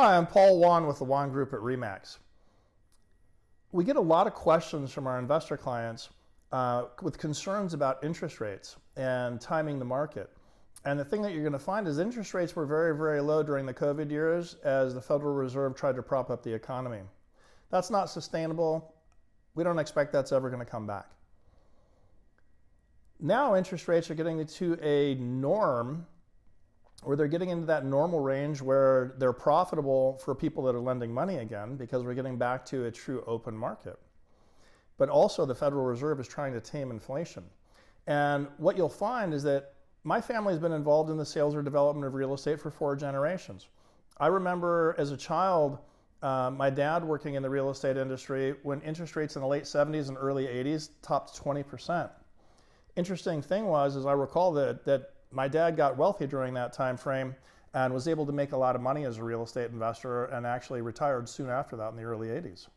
Hi, I'm Paul Wan with the Wan Group at RE/MAX. We get a lot of questions from our investor clients with concerns about interest rates and timing the market. And the thing that you're going to find is interest rates were very, very low during the COVID years as the Federal Reserve tried to prop up the economy. That's not sustainable. We don't expect that's ever going to come back. Now interest rates are getting to a norm where they're getting into that normal range where they're profitable for people that are lending money again, because we're getting back to a true open market. But also the Federal Reserve is trying to tame inflation. And what you'll find is that my family has been involved in the sales or development of real estate for 4 generations. I remember as a child, my dad working in the real estate industry when interest rates in the late 70s and early 80s topped 20%. Interesting thing was, as I recall, that my dad got wealthy during that time frame and was able to make a lot of money as a real estate investor and actually retired soon after that in the early 80s.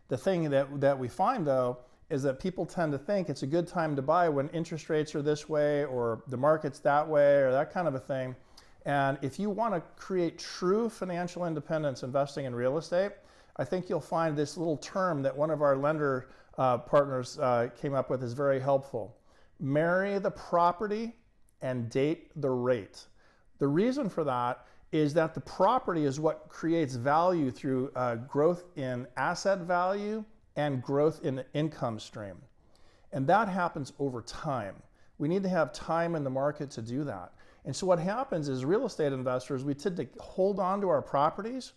The thing that we find though is that people tend to think it's a good time to buy when interest rates are this way or the market's that way or that kind of a thing. And if you want to create true financial independence investing in real estate, I think you'll find this little term that one of our lender partners came up with is very helpful. Marry the property and date the rate. The reason for that is that the property is what creates value through growth in asset value and growth in income stream. And that happens over time. We need to have time in the market to do that. And so what happens is real estate investors, we tend to hold on to our properties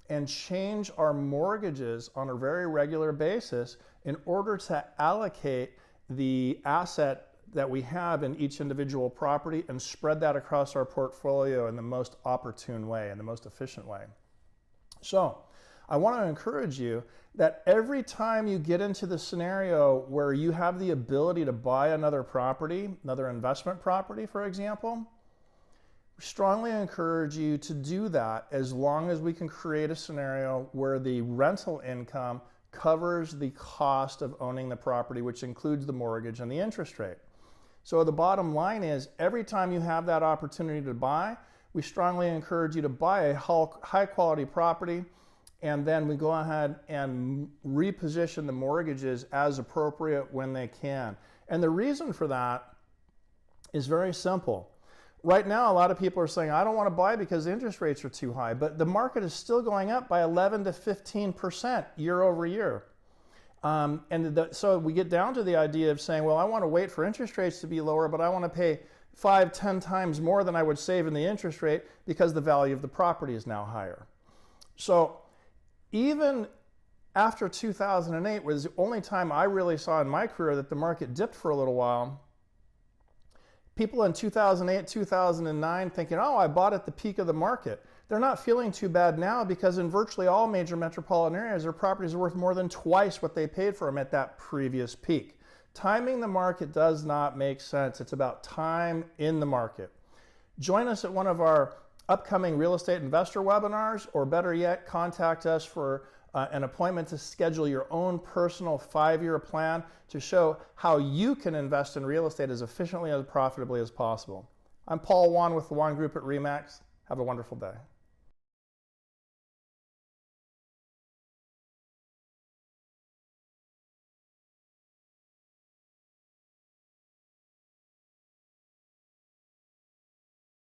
and change our mortgages on a very regular basis in order to allocate the asset that we have in each individual property and spread that across our portfolio in the most opportune way, in the most efficient way. So I want to encourage you that every time you get into the scenario where you have the ability to buy another property, another investment property, for example, we strongly encourage you to do that as long as we can create a scenario where the rental income covers the cost of owning the property, which includes the mortgage and the interest rate. So the bottom line is, every time you have that opportunity to buy, we strongly encourage you to buy a high quality property, and then we go ahead and reposition the mortgages as appropriate when they can. And the reason for that is very simple. Right now, a lot of people are saying, I don't want to buy because the interest rates are too high, but the market is still going up by 11 to 15% year over year. So we get down to the idea of saying, well, I want to wait for interest rates to be lower, but I want to pay 5-10 times more than I would save in the interest rate because the value of the property is now higher. So even after 2008 was the only time I really saw in my career that the market dipped for a little while. People in 2008, 2009 thinking, oh, I bought at the peak of the market. They're not feeling too bad now because in virtually all major metropolitan areas, their properties are worth more than twice what they paid for them at that previous peak. Timing the market does not make sense. It's about time in the market. Join us at one of our upcoming real estate investor webinars, or better yet, contact us for an appointment to schedule your own personal 5-year plan to show how you can invest in real estate as efficiently and profitably as possible. I'm Paul Wan with the Wan Group at RE/MAX. Have a wonderful day.